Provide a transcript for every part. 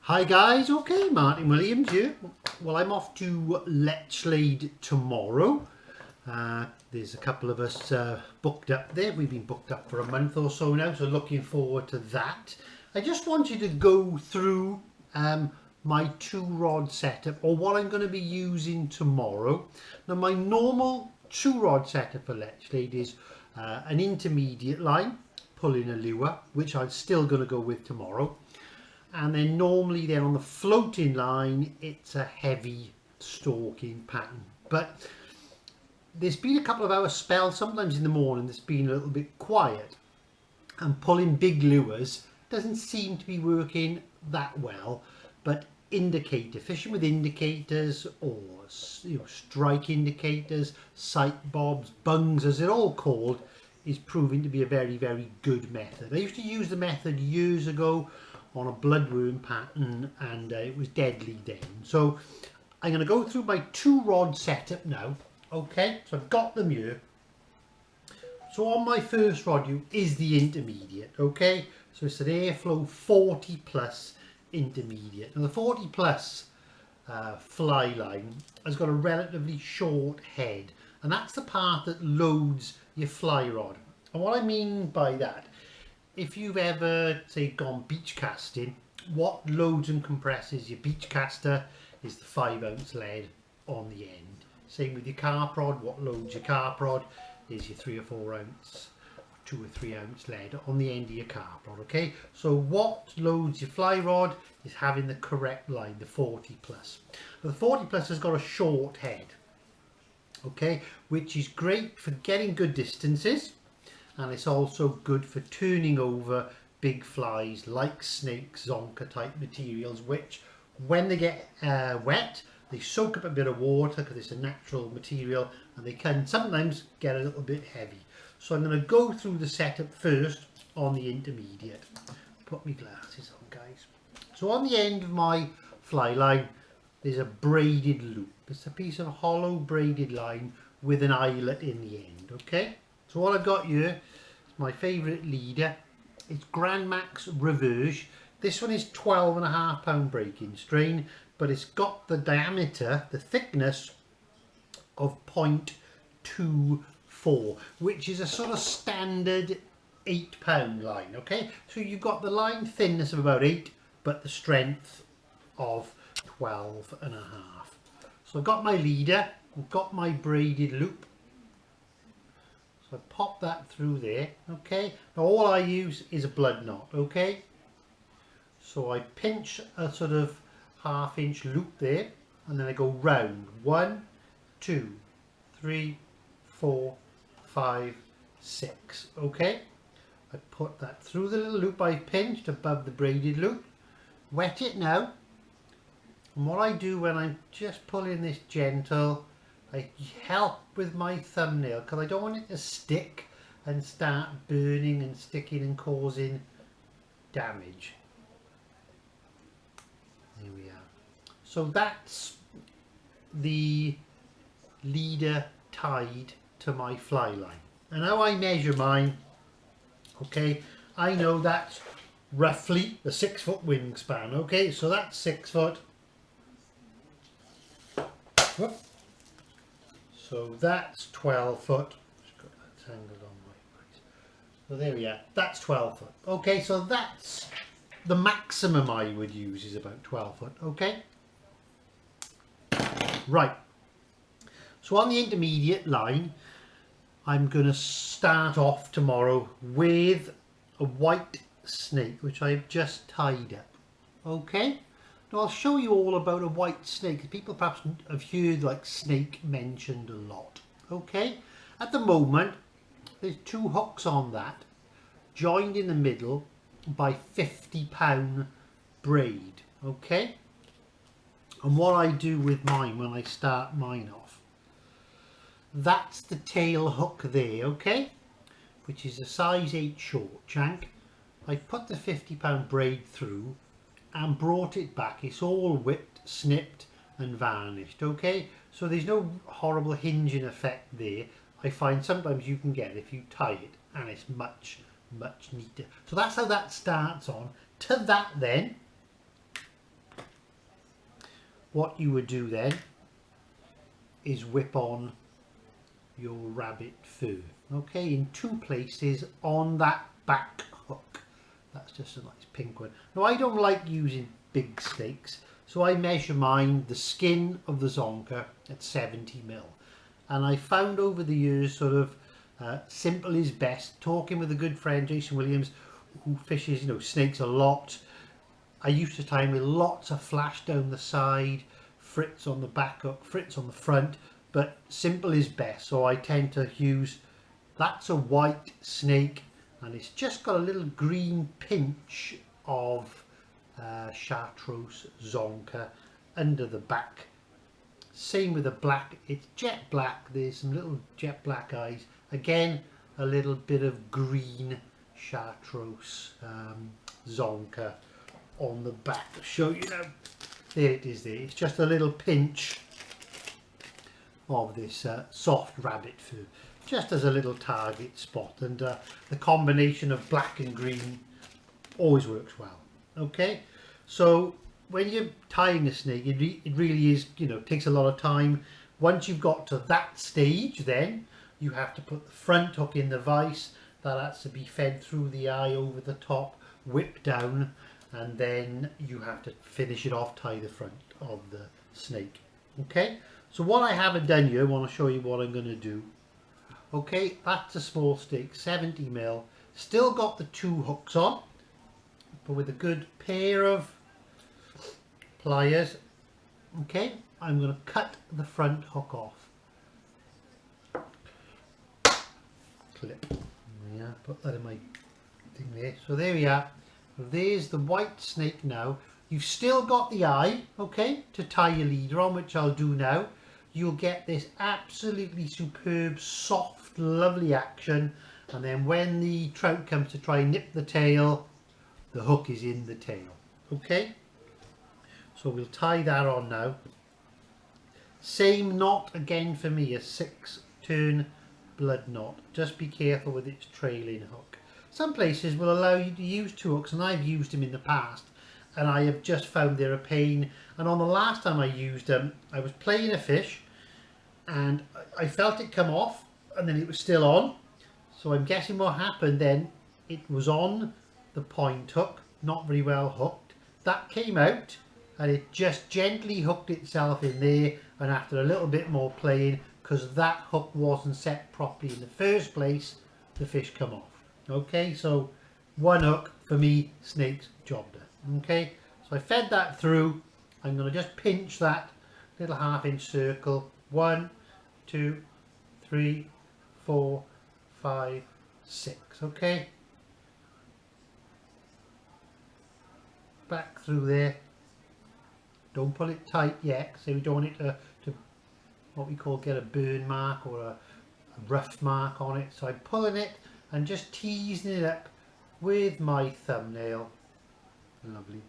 Hi guys, okay, Martin Williams here. Well, I'm off to Lechlade tomorrow. There's a couple of us booked up there. We've been booked up for a month or so now, so looking forward to that. I just wanted to go through my two rod setup, or what I'm going to be using tomorrow. Now, my normal two rod setup for Lechlade is an intermediate line, pulling a lure, which I'm still going to go with tomorrow. And then normally then on the floating line, it's a heavy stalking pattern. But there's been a couple of hour spells, sometimes in the morning, that's been a little bit quiet. And pulling big lures doesn't seem to be working that well. But fishing with indicators, or strike indicators, sight bobs, bungs as they're all called, is proving to be a very, very good method. I used to use the method years ago on a bloodworm pattern, and it was deadly then. So I'm going to go through my two rod setup now. Okay, so I've got them here. So on my first rod is the intermediate. Okay, so it's an Airflow 40 plus intermediate. Now the 40 plus fly line has got a relatively short head, and that's the part that loads your fly rod. And what I mean by that, if you've ever, say, gone beach casting, what loads and compresses your beach caster is the 5-ounce lead on the end. Same with your carp rod, what loads your carp rod is your 3 or 4 ounce, 2 or 3 ounce lead on the end of your carp rod, okay? So what loads your fly rod is having the correct line, the 40 plus. Now, the 40 plus has got a short head, okay, which is great for getting good distances. And it's also good for turning over big flies like snakes, zonker type materials, which when they get wet, they soak up a bit of water because it's a natural material, and they can sometimes get a little bit heavy. So I'm going to go through the setup first on the intermediate. Put my glasses on, guys. So on the end of my fly line, there's a braided loop. It's a piece of hollow braided line with an eyelet in the end, okay? So what I've got here is my favourite leader. It's Grand Max Reverse. This one is 12.5 pound breaking strain, but it's got the diameter, the thickness of 0.24, which is a sort of standard 8 pound line, okay? So you've got the line thinness of about 8, but the strength of 12.5. So I've got my leader, I've got my braided loop. So I pop that through there, okay? Now all I use is a blood knot, okay? So I pinch a sort of 1/2 inch loop there, and then I go round. 1, 2, 3, 4, 5, 6, okay? I put that through the little loop I pinched above the braided loop. Wet it now. And what I do when I'm just pulling this gentle, I help with my thumbnail because I don't want it to stick and start burning and sticking and causing damage. There we are. So that's the leader tied to my fly line. And now I measure mine, okay, I know that's roughly a 6 foot wingspan, okay, so that's 6 foot. Whoop. So that's 12 foot. Just got that tangled on my place. So there we are. That's 12 foot. Okay, so that's the maximum I would use is about 12 foot. Okay. Right. So on the intermediate line, I'm going to start off tomorrow with a white snake, which I've just tied up. Okay. Now I'll show you all about a white snake. People perhaps have heard like snake mentioned a lot. Okay, at the moment there's 2 hooks on that, joined in the middle by 50 pound braid. Okay, and what I do with mine when I start mine off, that's the tail hook there, okay, which is a size 8 short shank. I put the 50 pound braid through and brought it back. It's all whipped, snipped and varnished, okay? So there's no horrible hinging effect there. I find sometimes you can get if you tie it, and it's much, much neater. So that's how that starts on. To that then, what you would do then is whip on your rabbit fur, okay, in two places on that back hook. That's just a nice pink one. Now I don't like using big snakes, so I measure mine, the skin of the zonker, at 70mm. And I found over the years sort of simple is best. Talking with a good friend, Jason Williams, who fishes, you know, snakes a lot. I used to tie him with lots of flash down the side, fritz on the back hook, fritz on the front, but simple is best. So I tend to use, that's a white snake, and it's just got a little green pinch of chartreuse zonker under the back. Same with the black, it's jet black, there's some little jet black eyes. Again, a little bit of green chartreuse zonker on the back. I'll show you now. There it is there. It's just a little pinch of this soft rabbit fur, just as a little target spot. And the combination of black and green always works well. Okay, so when you're tying a snake, it really is, you know, takes a lot of time. Once you've got to that stage, then you have to put the front hook in the vise. That has to be fed through the eye over the top, whip down, and then you have to finish it off, tie the front of the snake. Okay, so what I haven't done here, I want to show you what I'm going to do. Okay, that's a small snake, 70mm, still got the two hooks on, but with a good pair of pliers, okay, I'm going to cut the front hook off. Clip. Yeah, put that in my thing there. So there we are. There's the white snake now. You've still got the eye, okay, to tie your leader on, which I'll do now. You'll get this absolutely superb, soft, lovely action. And then when the trout comes to try and nip the tail, the hook is in the tail, okay? So we'll tie that on now. Same knot again for me, a 6-turn blood knot. Just be careful with its trailing hook. Some places will allow you to use two hooks, and I've used them in the past, and I have just found they're a pain. And on the last time I used them, I was playing a fish and I felt it come off, and then it was still on. So I'm guessing what happened then, it was on the point hook, not very well hooked. That came out and it just gently hooked itself in there, and after a little bit more playing, because that hook wasn't set properly in the first place, the fish come off. Okay, so one hook for me, snake's job done. Okay, so I fed that through. I'm going to just pinch that little 1/2 inch circle. 1, 2, 3, 4, 5, 6. Okay, back through there. Don't pull it tight yet, so we don't want it to what we call get a burn mark or a rough mark on it. So I'm pulling it and just teasing it up with my thumbnail. Lovely.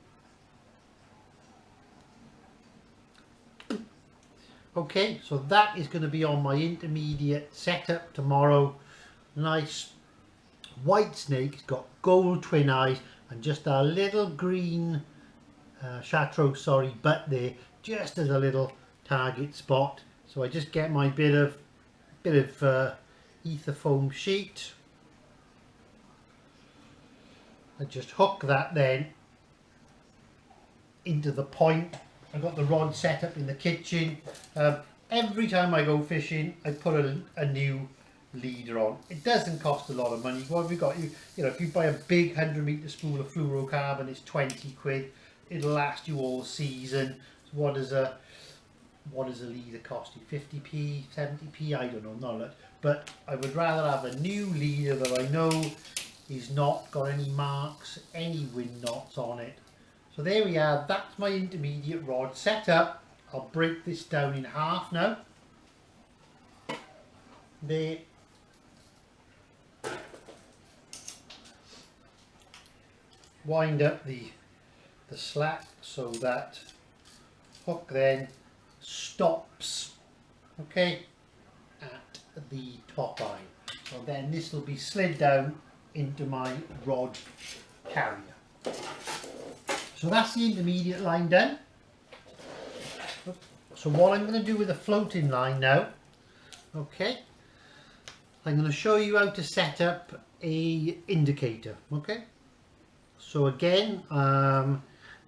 Okay, so that is going to be on my intermediate setup tomorrow. Nice white snake, it's got gold twin eyes and just a little green chartreuse, butt there, just as a little target spot. So I just get my bit of ether foam sheet. I just hook that then into the point. I've got the rod set up in the kitchen. Every time I go fishing, I put a new leader on. It doesn't cost a lot of money. What have we got? You know, if you buy a big 100-meter spool of fluorocarbon, it's 20 quid. It'll last you all season. So what does a leader cost you? 50p, 70p? I don't know, not much. But I would rather have a new leader that I know is not got any marks, any wind knots on it. So there we are. That's my intermediate rod set up. I'll break this down in half now. There. Wind up the slack so that hook then stops, okay, at the top eye. So then this will be slid down into my rod carrier. So that's the intermediate line done. So what I'm going to do with the floating line now, okay, I'm going to show you how to set up a indicator, okay. So again,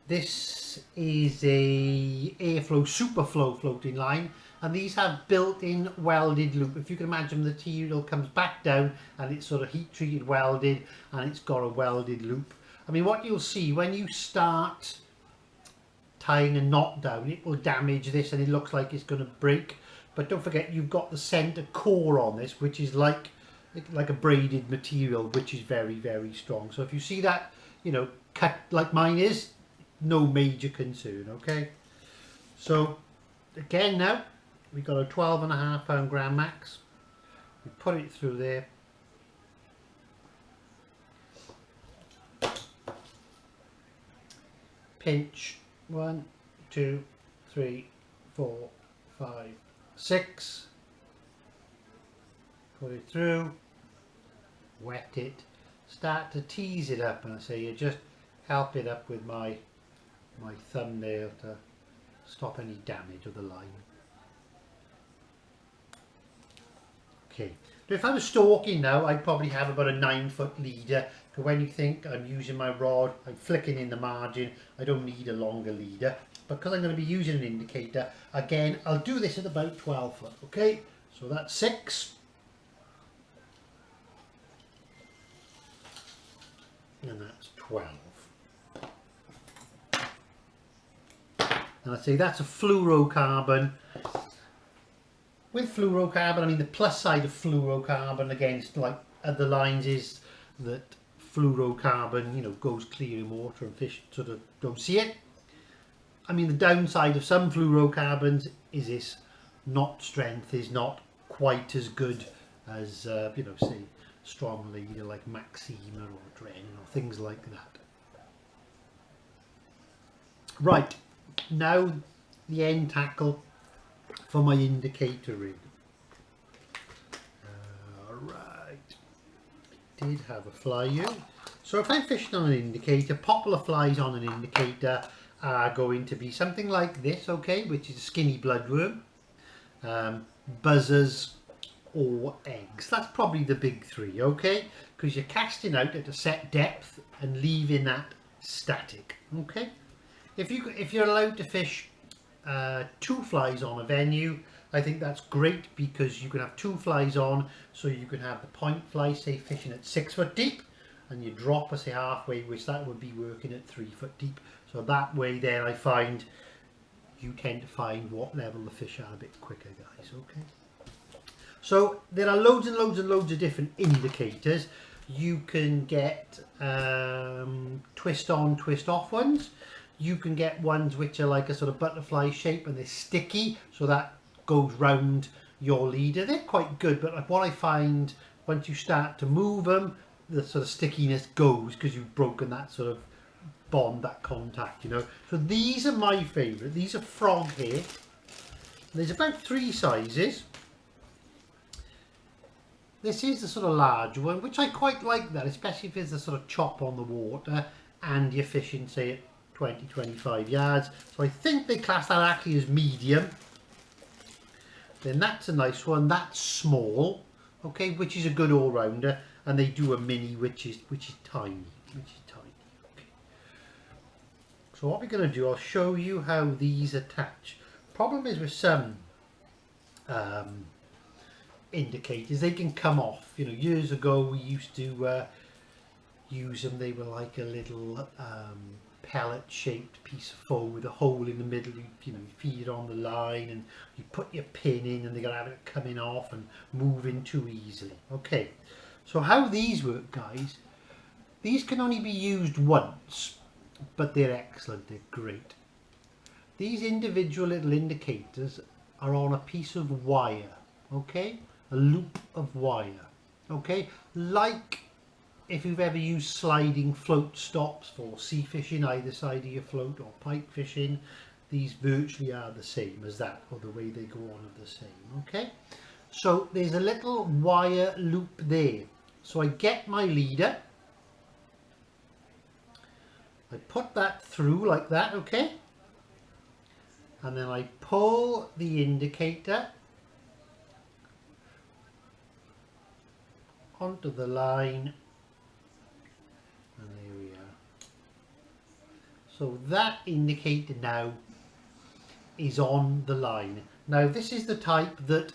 this is a airflow superflow floating line, and these have built-in welded loop. If you can imagine, the material comes back down and it's sort of heat treated, welded, and it's got a welded loop. I mean, what you'll see when you start tying a knot down, it will damage this and it looks like it's going to break. But don't forget, you've got the center core on this, which is like a braided material, which is very, very strong. So if you see that, you know, cut like mine is, no major concern, okay. So again, now we've got a 12.5 pound Grand Max. We put it through there, pinch 1, 2, 3, 4, 5, 6, put it through, wet it, start to tease it up, and I say you just help it up with my thumbnail to stop any damage of the line. Okay, so if I was stalking now, I'd probably have about a 9-foot leader. So when you think I'm using my rod, I'm flicking in the margin, I don't need a longer leader. Because I'm going to be using an indicator, again, I'll do this at about 12 foot, okay? So that's 6. And that's 12. And I say that's a fluorocarbon. With fluorocarbon, I mean the plus side of fluorocarbon against like other lines is that fluorocarbon, you know, goes clear in water and fish sort of don't see it. I mean the downside of some fluorocarbons is this knot strength is not quite as good as you know, say strong leader like Maxima or Dren or things like that. Right, now the end tackle for my indicator rig. Right, did have a fly here. So if I'm fishing on an indicator, popular flies on an indicator are going to be something like this, okay, which is a skinny bloodworm, buzzers or eggs. That's probably the big three, okay, because you're casting out at a set depth and leaving that static, okay. If you're allowed to fish 2 flies on a venue, I think that's great, because you can have 2 flies on, so you can have the point fly, say fishing at 6 foot deep, and you drop us say halfway, which that would be working at 3 foot deep. So that way there, I find you tend to find what level the fish are a bit quicker, guys, okay. So there are loads and loads and loads of different indicators. You can get twist on, twist off ones. You can get ones which are like a sort of butterfly shape and they're sticky, so that goes round your leader. They're quite good, but what I find once you start to move them, the sort of stickiness goes because you've broken that sort of bond, that contact, you know. So these are my favourite. These are frog hair. There's about 3 sizes. This is the sort of large one, which I quite like that, especially if there's a sort of chop on the water and you're fishing, say, at 20-25 yards. So I think they class that actually as medium. Then that's a nice one. That's small, okay, which is a good all-rounder. And they do a mini, which is tiny, okay. So what we're going to do, I'll show you how these attach. Problem is with some indicators, they can come off. You know, years ago we used to use them. They were like a little pellet shaped piece of foam with a hole in the middle. You know, you feed it on the line and you put your pin in, and they're going to have it coming off and moving too easily. Okay, so how these work, guys, these can only be used once, but they're excellent, they're great. These individual little indicators are on a piece of wire, okay, a loop of wire, okay, like if you've ever used sliding float stops for sea fishing, either side of your float, or pike fishing, these virtually are the same as that, or the way they go on are the same, okay. So there's a little wire loop there. So I get my leader, I put that through like that, okay, and then I pull the indicator onto the line, and there we are. So that indicator now is on the line. Now this is the type that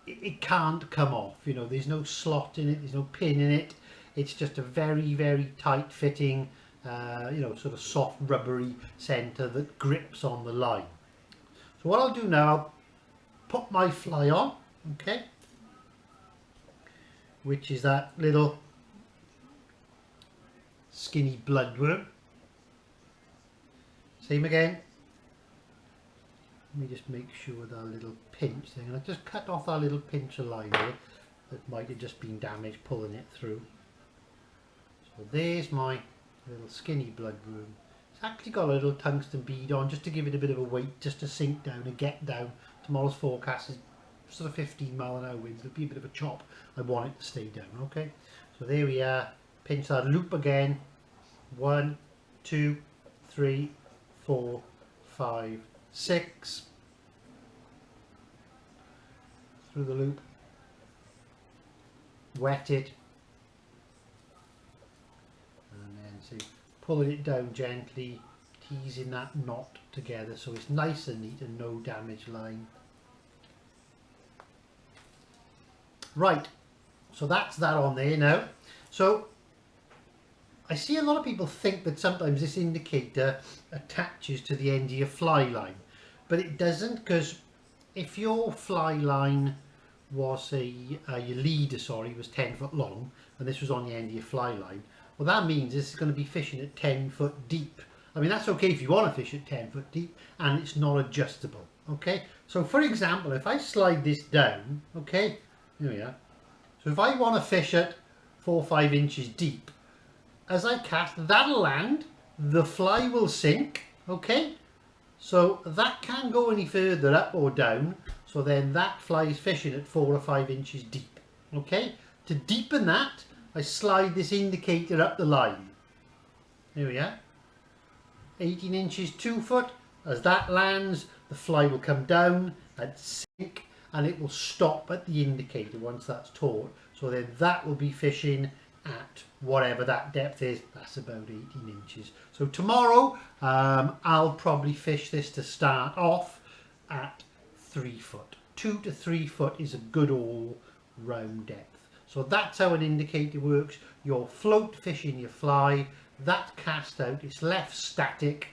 it can't come off, you know, there's no slot in it, there's no pin in it, it's just a very, very tight fitting, you know, sort of soft rubbery centre that grips on the line. So what I'll do now, I'll put my fly on, okay, which is that little skinny bloodworm. Same again. Let me just make sure that little pinch thing, and I just cut off that little pinch of line there that might have just been damaged pulling it through. So there's my little skinny bloodworm. It's actually got a little tungsten bead on just to give it a bit of a weight, just to sink down and get down. Tomorrow's forecast is sort of 15-mile-an-hour winds. There'll be a bit of a chop. I want it to stay down, okay? So there we are. Pinch that loop again. 1, 2, 3, 4, 5, 6. Through the loop. Wet it. And then see, pulling it down gently, teasing that knot together so it's nice and neat and no damaged line. Right, so that's that on there now. So I see a lot of people think that sometimes this indicator attaches to the end of your fly line, but it doesn't, because if your fly line was your leader, sorry, was 10 foot long and this was on the end of your fly line, well, that means this is going to be fishing at 10 foot deep. I mean, that's okay if you want to fish at 10 foot deep and it's not adjustable, okay? So for example, if I slide this down, okay, here we are. So if I want to fish at 4 or 5 inches deep, as I cast, that'll land, the fly will sink, okay? So that can't go any further up or down, so then that fly is fishing at 4 or 5 inches deep, okay? To deepen that, I slide this indicator up the line. Here we are. 18 inches, 2 foot. As that lands, the fly will come down and sink, and it will stop at the indicator once that's taut. So then that will be fishing at whatever that depth is. That's about 18 inches. So tomorrow I'll probably fish this to start off at 3 foot. 2 to 3 foot is a good all round depth. So that's how an indicator works. You're float fishing your fly, that cast out, it's left static,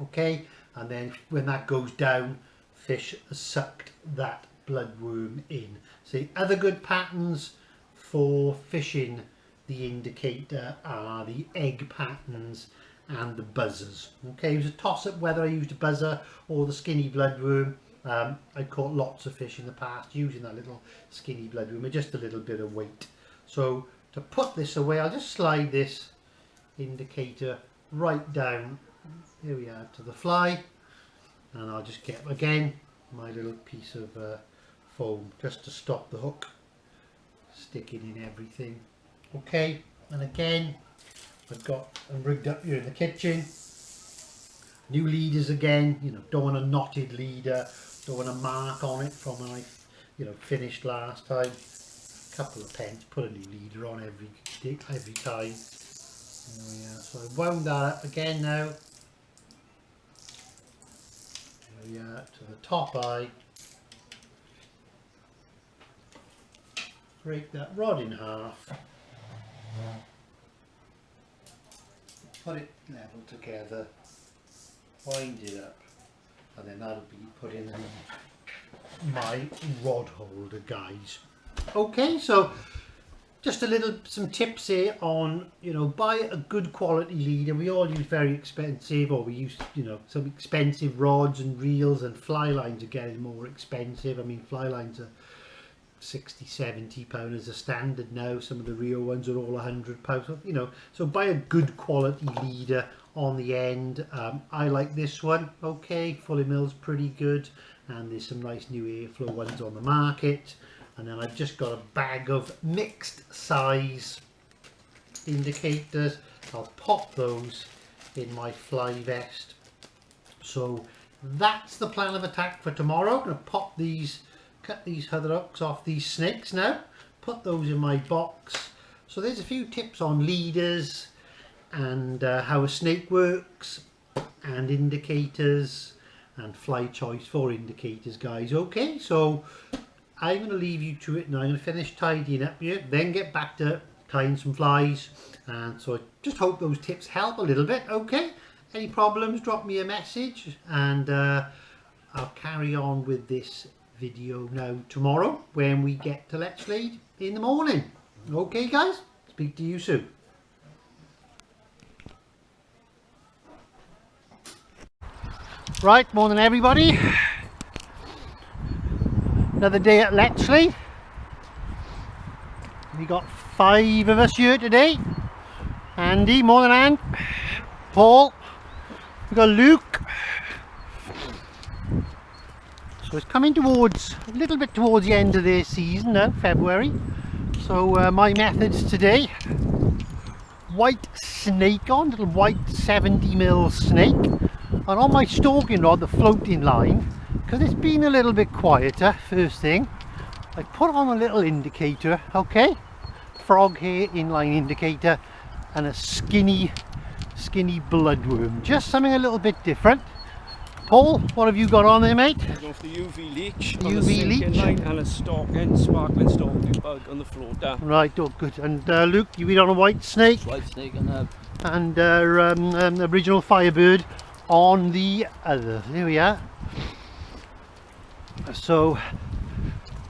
okay, and then when that goes down, fish sucked that bloodworm in. See, other good patterns for fishing the indicator are the egg patterns and the buzzers. Okay, it was a toss-up whether I used a buzzer or the skinny bloodworm. I caught lots of fish in the past using that little skinny bloodworm with just a little bit of weight. So to put this away, I'll just slide this indicator right down, here we are, to the fly, and I'll just get again my little piece of foam just to stop the hook sticking in everything. Okay, and again I'm rigged up here in the kitchen. New leaders again, you know, don't want a knotted leader, don't want a mark on it from when I, you know, finished last time. Couple of pence, put a new leader on every time. Yeah, so I wound that up again now. There we are, to the top eye. Break that rod in half. Put it level together. Wind it up. And then that'll be put in my rod holder, guys. Okay, so just some tips here on, you know, buy a good quality leader. We all use very expensive, or we use, you know, some expensive rods and reels, and fly lines are getting more expensive. I mean, fly lines are 60, 70 pound as a standard now. Some of the real ones are all 100 pounds, you know, so buy a good quality leader on the end. I like this one, okay, Fully Mill's pretty good, and there's some nice new Airflow ones on the market. And then I've just got a bag of mixed size indicators. I'll pop those in my fly vest. So that's the plan of attack for tomorrow. I'm going to pop these, cut these other hooks off these snakes now, put those in my box. So there's a few tips on leaders and how a snake works, and indicators and fly choice for indicators, guys. Okay, so I'm going to leave you to it now. I'm going to finish tidying up here, then get back to tying some flies. And so I just hope those tips help a little bit. Okay, any problems, drop me a message, and I'll carry on with this video now tomorrow when we get to Lechlade in the morning. Okay guys, speak to you soon. Right, morning everybody. Another day at Lechlade. We got 5 of us here today. Andy, morning Andy. Paul. We got Luke. So it's coming towards, a little bit towards the end of their season now, February. So my methods today: white snake on, little white 70mm snake. And on my stalking rod, the floating line, because it's been a little bit quieter, first thing, I put on a little indicator, okay? Frog hair inline indicator and a skinny bloodworm. Just something a little bit different. Paul, what have you got on there, mate? I'm going for the UV leech, UV leech line, and a stalking, sparkling stalking bug on the floater. Right, oh good. And Luke, you eat on a white snake? White snake and original Firebird on the other. There we are. So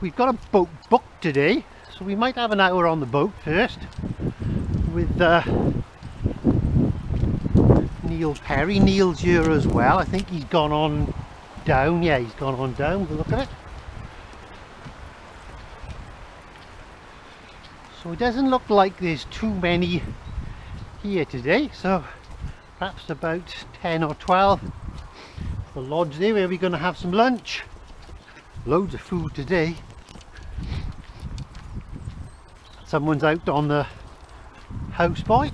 we've got a boat booked today, so we might have an hour on the boat first with Neil Perry. Neil's here as well. I think he's gone on down. Yeah, he's gone on down. We'll look at it. So it doesn't look like there's too many here today, so perhaps about 10 or 12. The lodge there where we're going to have some lunch. Loads of food today. Someone's out on the houseboat.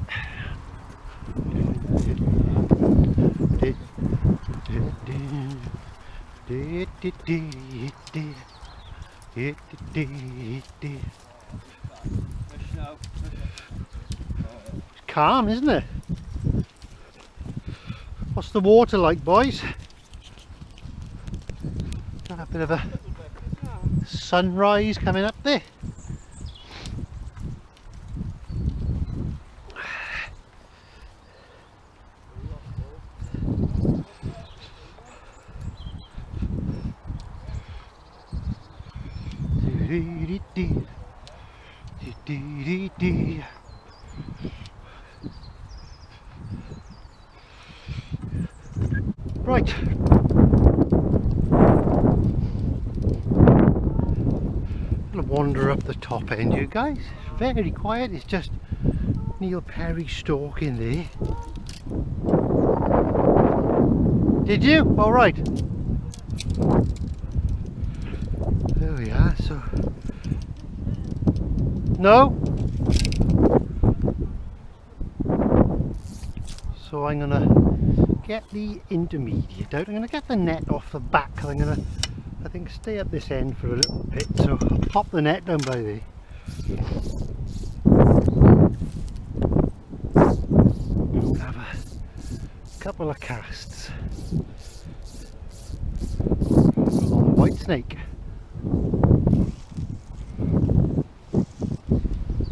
Calm, isn't it? What's the water like, boys? Got a bit of a sunrise coming up there. Right. I'm gonna wander up the top end, you guys. It's very quiet. It's just Neil Perry stalking there. Did you? All right. There we are. So no. So I'm gonna get the intermediate out. I'm gonna get the net off the back. I'm gonna, I think, stay at this end for a little bit. So I'll pop the net down by there. We'll have a couple of casts on the white snake.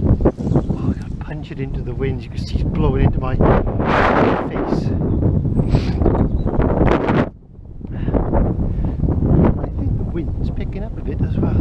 Oh, I gotta punch it into the wind. You can see it's blowing into my face. I think the wind's picking up a bit as well.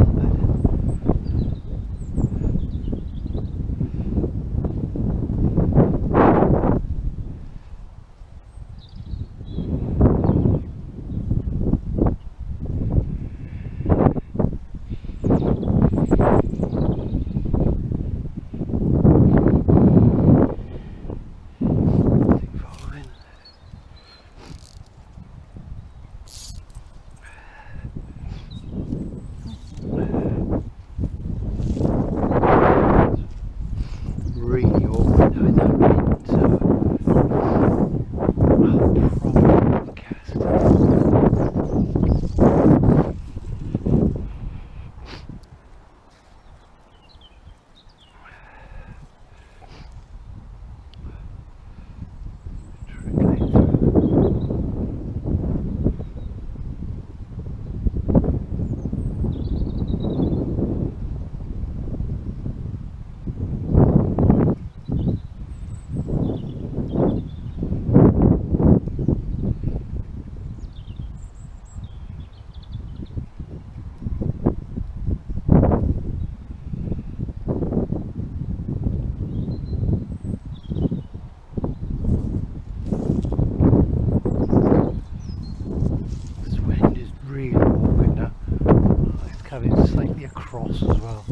mussels as well.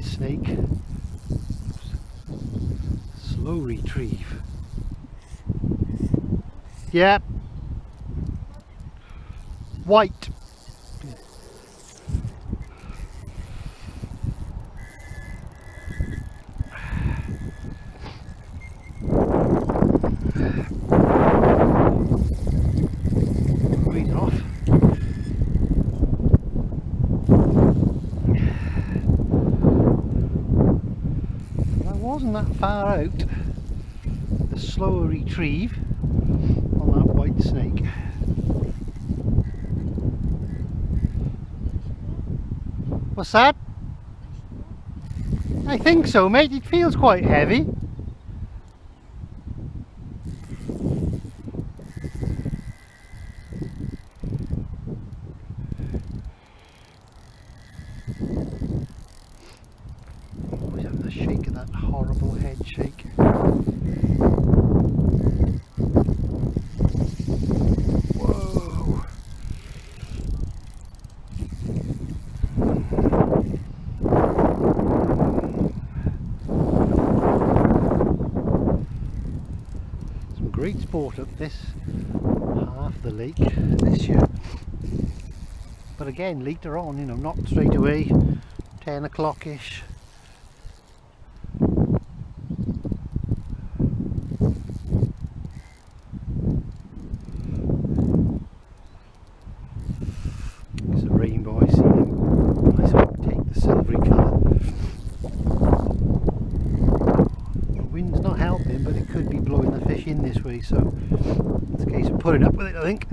Snake, slow retrieve. Yep. White. Read off. Wasn't that far out. The slower retrieve on that white snake. What's that? I think so, mate. It feels quite heavy. Always have the shake of that horrible head shake. Whoa! Some great sport up this half of the lake this year. But again, later on, you know, not straight away, 10 o'clock-ish. It's a rainbow, I see them. I sort of take the silvery colour. The wind's not helping, but it could be blowing the fish in this way, so it's a case of putting up with it, I think.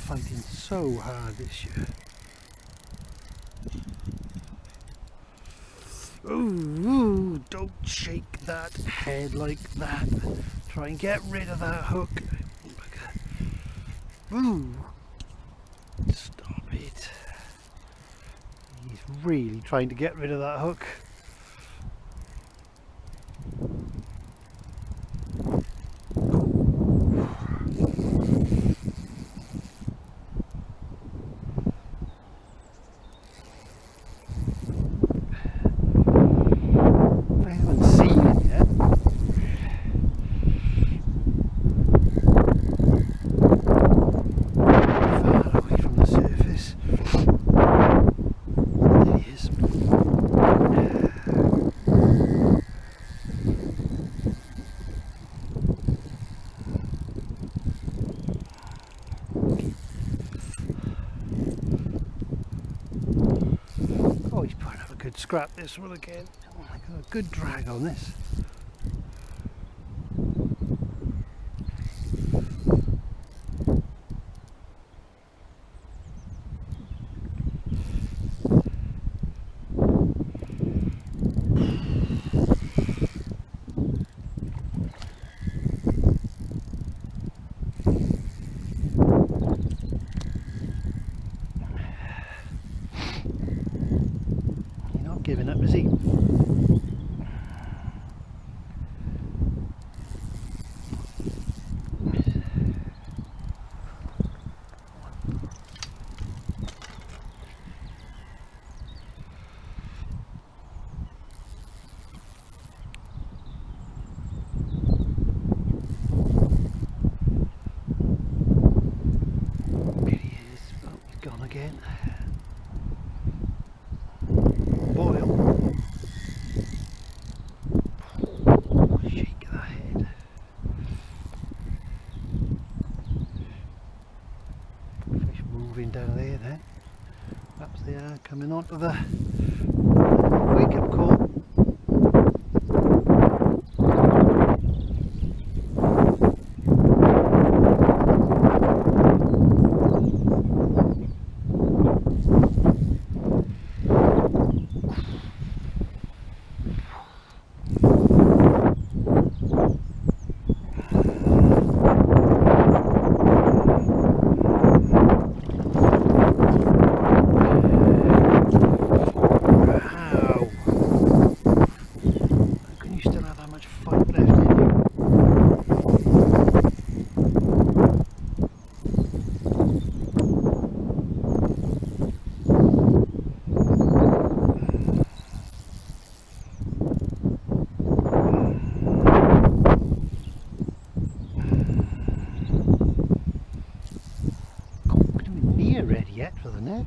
Fighting so hard this year. Ooh, don't shake that head like that. Try and get rid of that hook. Ooh, stop it. He's really trying to get rid of that hook. Scrap this one again. I got a good drag on this. giving up, is he? Again. Boil. Shake that head. Fish moving down there then. Perhaps they are coming onto the wake up call. For the net.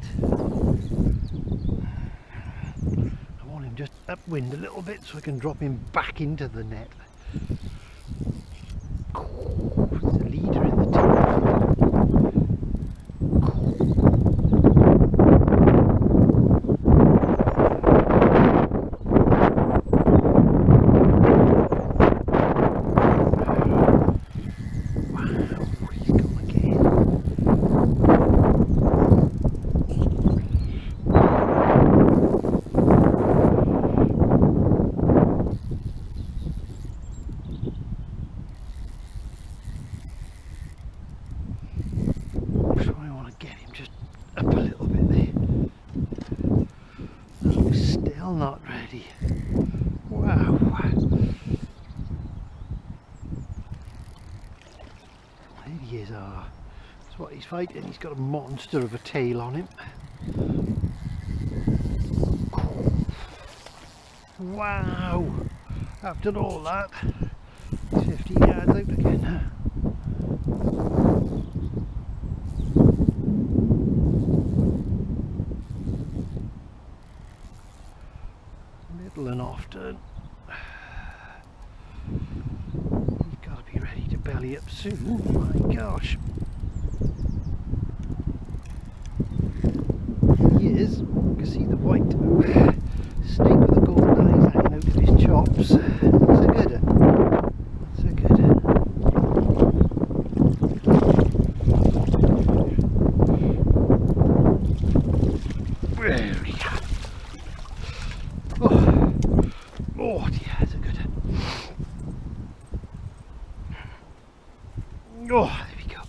I want him just upwind a little bit so I can drop him back into the net. There's a leader in the tail. Not ready. Wow. There he is. That's what he's fighting. He's got a monster of a tail on him. Wow. After all that, 50 yards out again. And often he's got to be ready to belly up soon. Oh my gosh, he is. You can see the white snake with the gold eyes hanging out of his chops. That's a good one. That's a good one. Oh dear, that's a good one. Oh, there we go.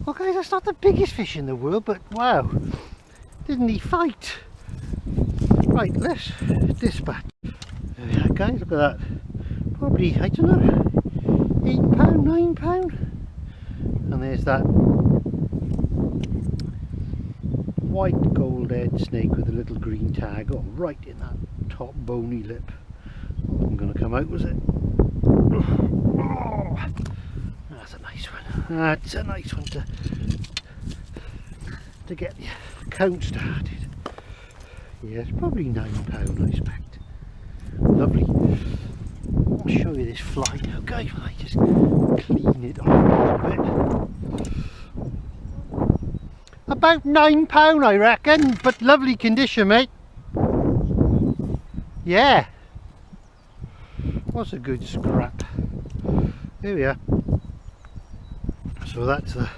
Well guys, that's not the biggest fish in the world, but wow, didn't he fight? Right, let's dispatch. There we are guys, look at that. Probably, I don't know, £8, £9. And there's that white gold-edged snake with a little green tag, oh, right in that top bony lip. Wasn't going to come out, was it? Oh, that's a nice one. That's a nice one to get the count started. Yes, probably £9, I expect. Lovely. I'll show you this fly now, guys. I just clean it off a little bit. About £9, I reckon, but lovely condition, mate. Yeah. What's a good scrap? There we are. So that's the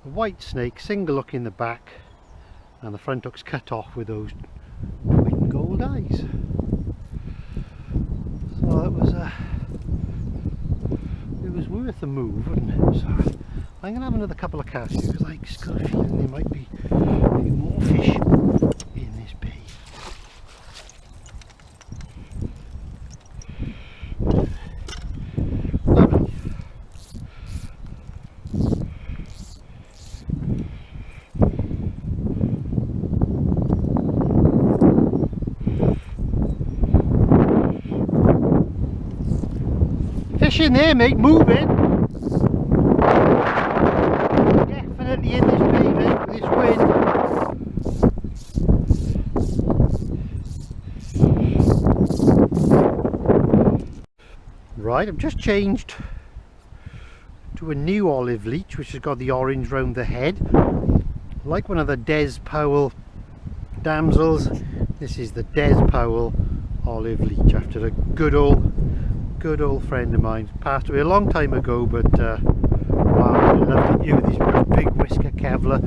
white snake, single hook in the back, and the front hook's cut off with those twin gold eyes. So it was worth a move, wasn't it? So I'm going to have another couple of casts because I just got a feeling there might be more fish in this bay. fish in there, mate, moving. Definitely in this bay, mate, with this wind. Right, I've just changed to a new olive leech, which has got the orange round the head, like one of the Des Powell damsels. This is the Des Powell olive leech, after a good old friend of mine. Passed away a long time ago, but wow, I loved it with his big whisker kevlar,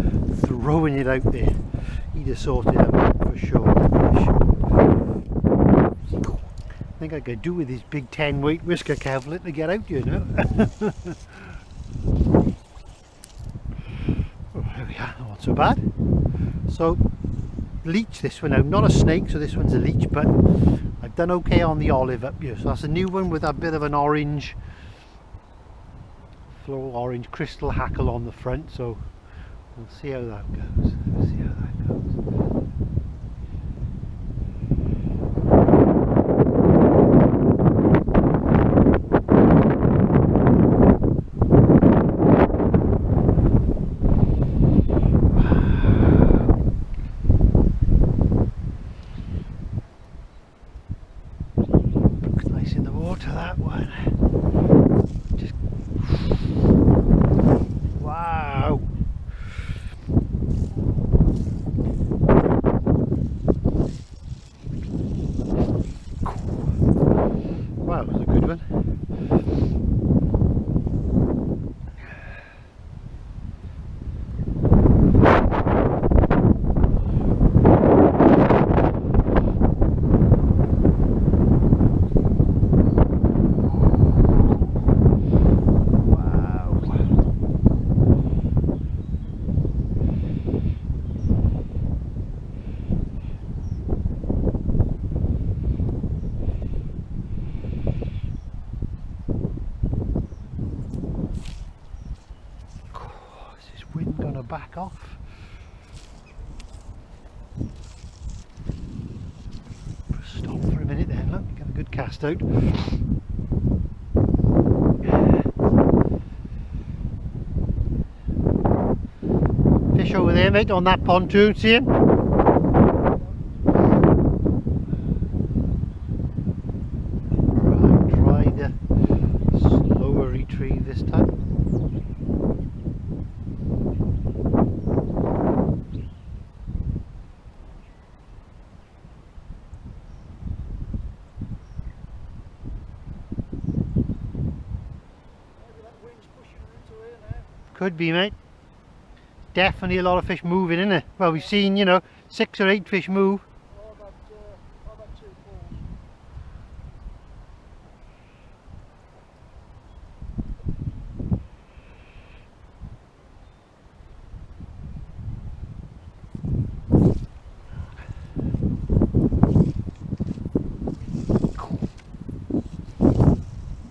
throwing it out there. He'd have sorted them out for sure, I think I could do with his big 10 weight whisker kevlar to get out, you know. Oh, there we are, not so bad. So leech this one out, not a snake, so this one's a leech, but I've done okay on the olive up here. So that's a new one with a bit of an orange floral orange crystal hackle on the front, so we'll see how that goes. We'll see how that goes. Back off. Stop for a minute then, look, get a good cast out. Fish over there, mate, on that pontoon, see him? Right, try the slower retrieve this time. Could be, mate. Definitely a lot of fish moving, isn't it? Well, we've seen, you know, 6 or 8 fish move.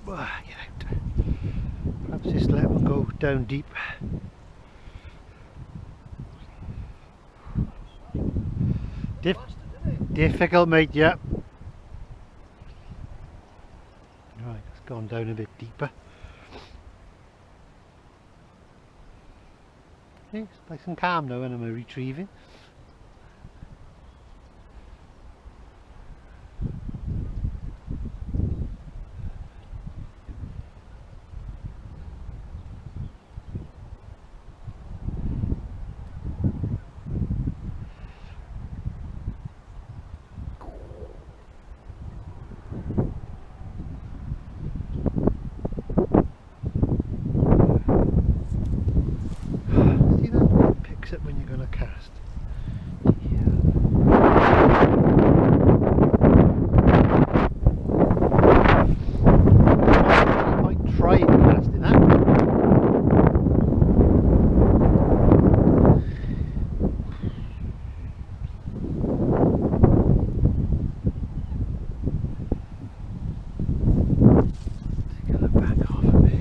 Get out. Perhaps just let one go down deep. Difficult, mate, yeah. Right, it's gone down a bit deeper. Okay, it's nice and calm now when I'm retrieving. When you're going to cast. I might try casting that. Take it back off a bit.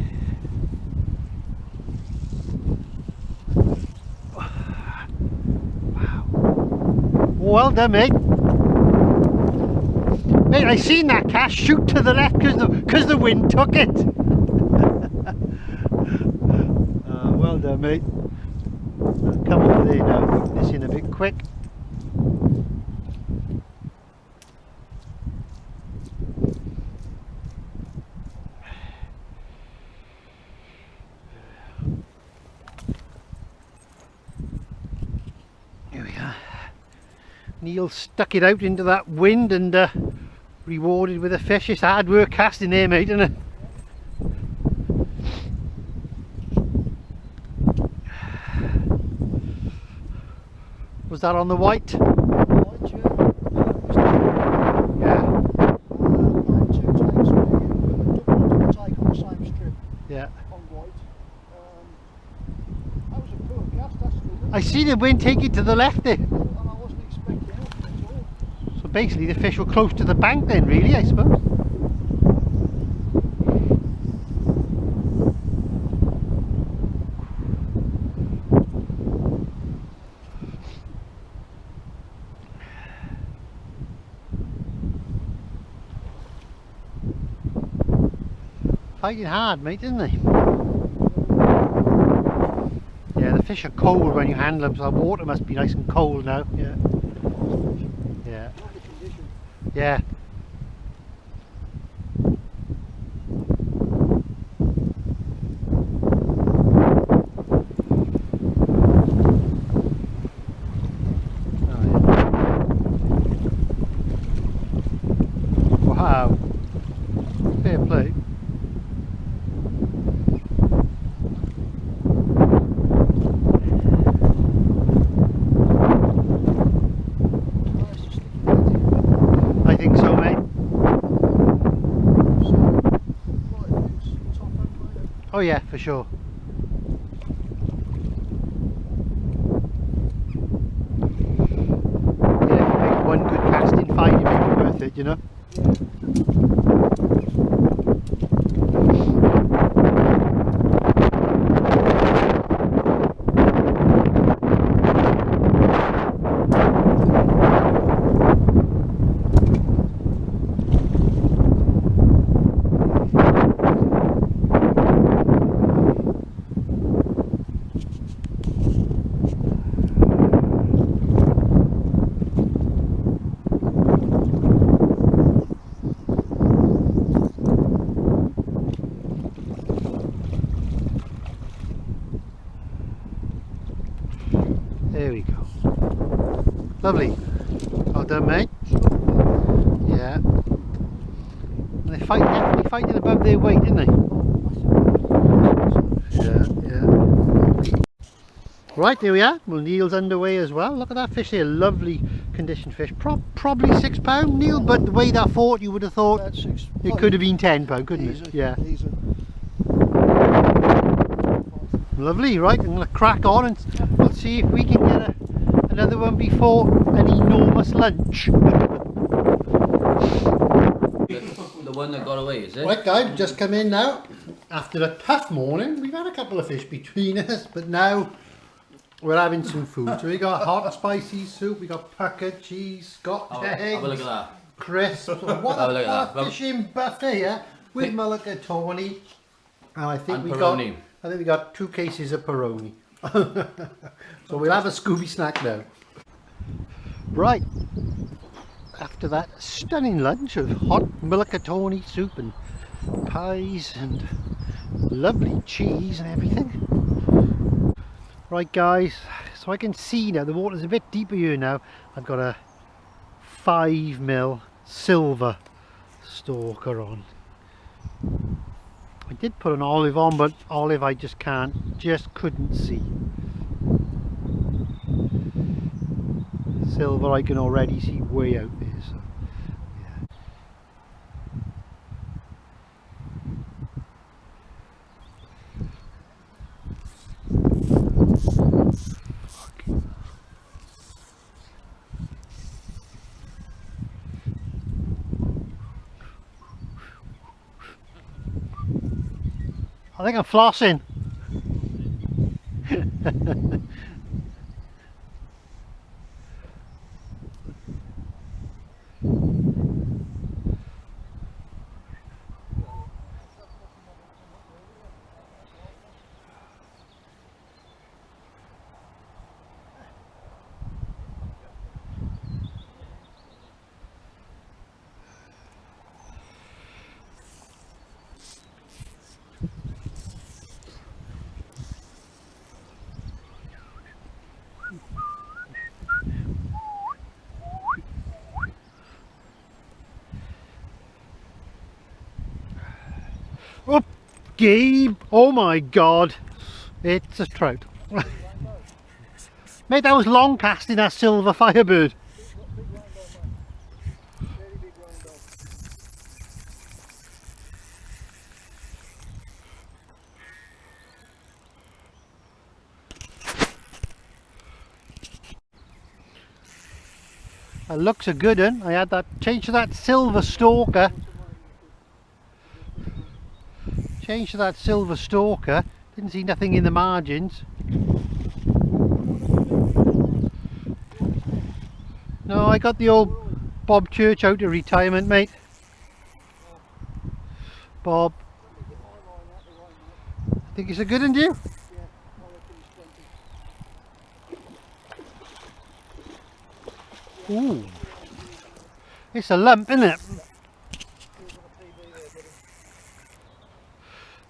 Well done, mate. Mate, I seen that cast shoot to the left because the wind took it. mate. I'll come over there now, put this in a bit quick. Here we are. Neil stuck it out into that wind and rewarded with a fish. It's hard work casting there, mate, isn't it? Was that on the white? White, Yeah. two takes, double take on the same strip Yeah. on white. That was a poor cast, that's true. I see the wind take it to the left there. And I wasn't expecting anything at all. So basically the fish were close to the bank then, really, I suppose. Fighting hard, mate, isn't they? Yeah, the fish are cold when you handle them, so the water must be nice and cold now. Yeah. Yeah. Lovely condition. Yeah. Oh, yeah. Wow. Fair play. I think so, mate. Oh yeah, for sure. Yeah, if you make one good casting fight, it makes it worth it, you know? There we go. Lovely. Well done, mate. Yeah. And they fight, definitely fighting above their weight, didn't they? Yeah, yeah. Right, there we are. Well, Neil's underway as well. Look at that fish here. Lovely conditioned fish. Probably £6, Neil, but the way that fought, you would have thought That's six. it could have been £10, couldn't Easy, it? Yeah. easy. Lovely, right, I'm going to crack on and we'll see if we can get another one before an enormous lunch. The one that got away, is it? Right guys, just come in now. After a tough morning, we've had a couple of fish between us, but now we're having some food. So we got hot and spicy soup, we got puckered cheese, Scotch eggs, have a look at that. crisps. What Have a look at that. fishing buffet here with mulligatawny. And I think And we Peroni. got 2 cases of Peroni. So we'll have a Scooby snack now. Right, after that stunning lunch of hot mulligatawny soup and pies and lovely cheese and everything. Right guys, so I can see now the water's a bit deeper here now. I've got a 5mm silver stalker on. I did put an olive on, but olive I just couldn't see. Silver I can already see way out there, so yeah. I think I'm flossing. Oh, Gabe! Oh my God! It's a trout. Mate, that was long casting that silver firebird. Big rainbow, mate. Very big rainbow. That looks a good one. I had that change to that silver stalker. Change to that silver stalker. Didn't see nothing in the margins. No, I got the old Bob Church out of retirement, mate. Bob. I think it's a good one, do you? Ooh. It's a lump, isn't it?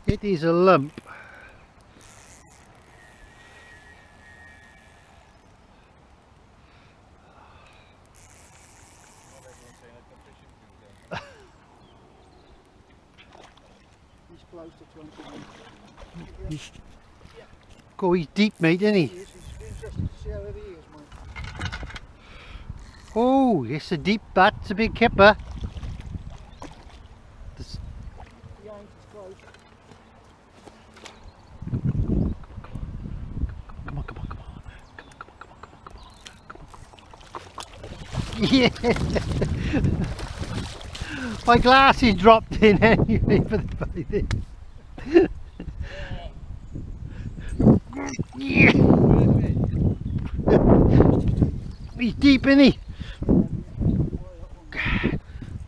It is a lump. He's close to 20. Go, he's deep, mate, isn't he? He's interested to see how heavy he is, mate. Oh, it's a deep bat, it's a big kipper. This- He ain't as close. Come on, come on, come on. Come on, come on, come on, come on, come on. Yeah! My glasses dropped in anyway for the thing. Yeah! He's deep, isn't he?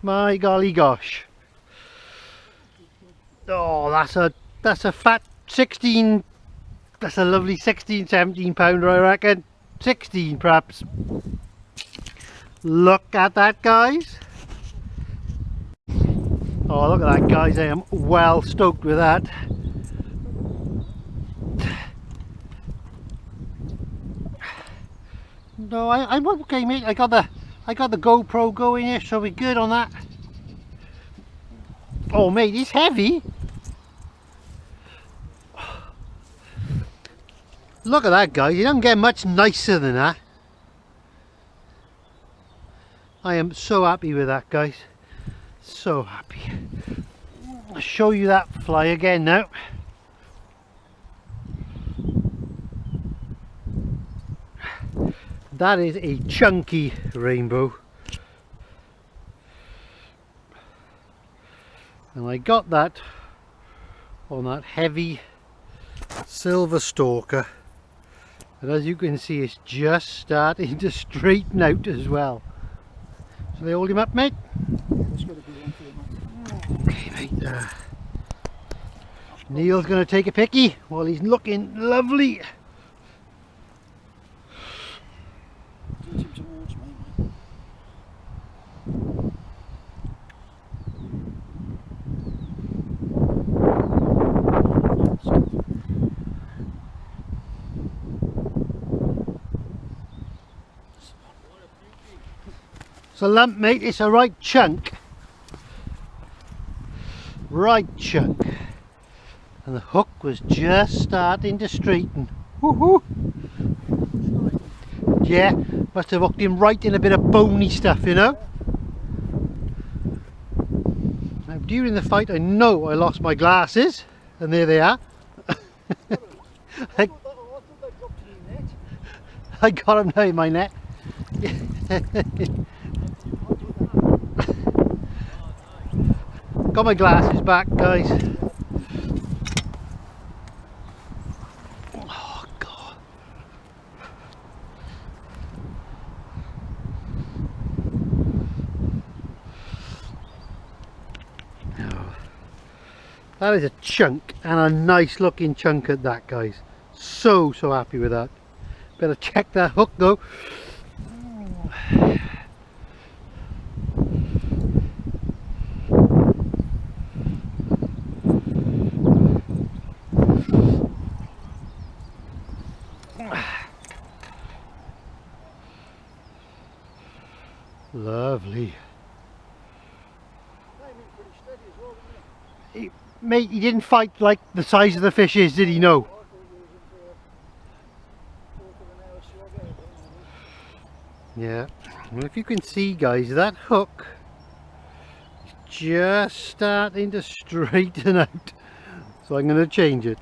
My golly gosh. Oh, that's a fat 16, that's a lovely 16, 17 pounder, I reckon. 16 perhaps. Look at that, guys. Oh, look at that, guys. I am well stoked with that. No, I'm okay, mate. I got the GoPro going here, so we're good on that. Oh, mate, it's heavy. Look at that, guys. You don't get much nicer than that. I am so happy with that, guys. So happy. I'll show you that fly again now. That is a chunky rainbow. And I got that on that heavy silver stalker. And as you can see, it's just starting to straighten out as well. So they hold him up, mate? Yeah, that's got to be one for you, mate. Okay, mate. Neil's going to take a picky while he's looking lovely. Teach him towards me, mate. It's a lump, mate. It's a right chunk. Right chunk. And the hook was just starting to straighten. Woohoo! Yeah, must have hooked him right in a bit of bony stuff, you know. Now during the fight I know I lost my glasses, and there they are. I thought they dropped in your net. I got them now in my net. Got my glasses back, guys. Oh God. Oh. That is a chunk, and a nice looking chunk at that, guys. So happy with that. Better check that hook though. Lovely. Came in pretty steady as well, didn't Mate, he didn't fight like the size of the fish is, did he? No. Yeah. Well, if you can see, guys, that hook is just starting to straighten out. So I'm going to change it.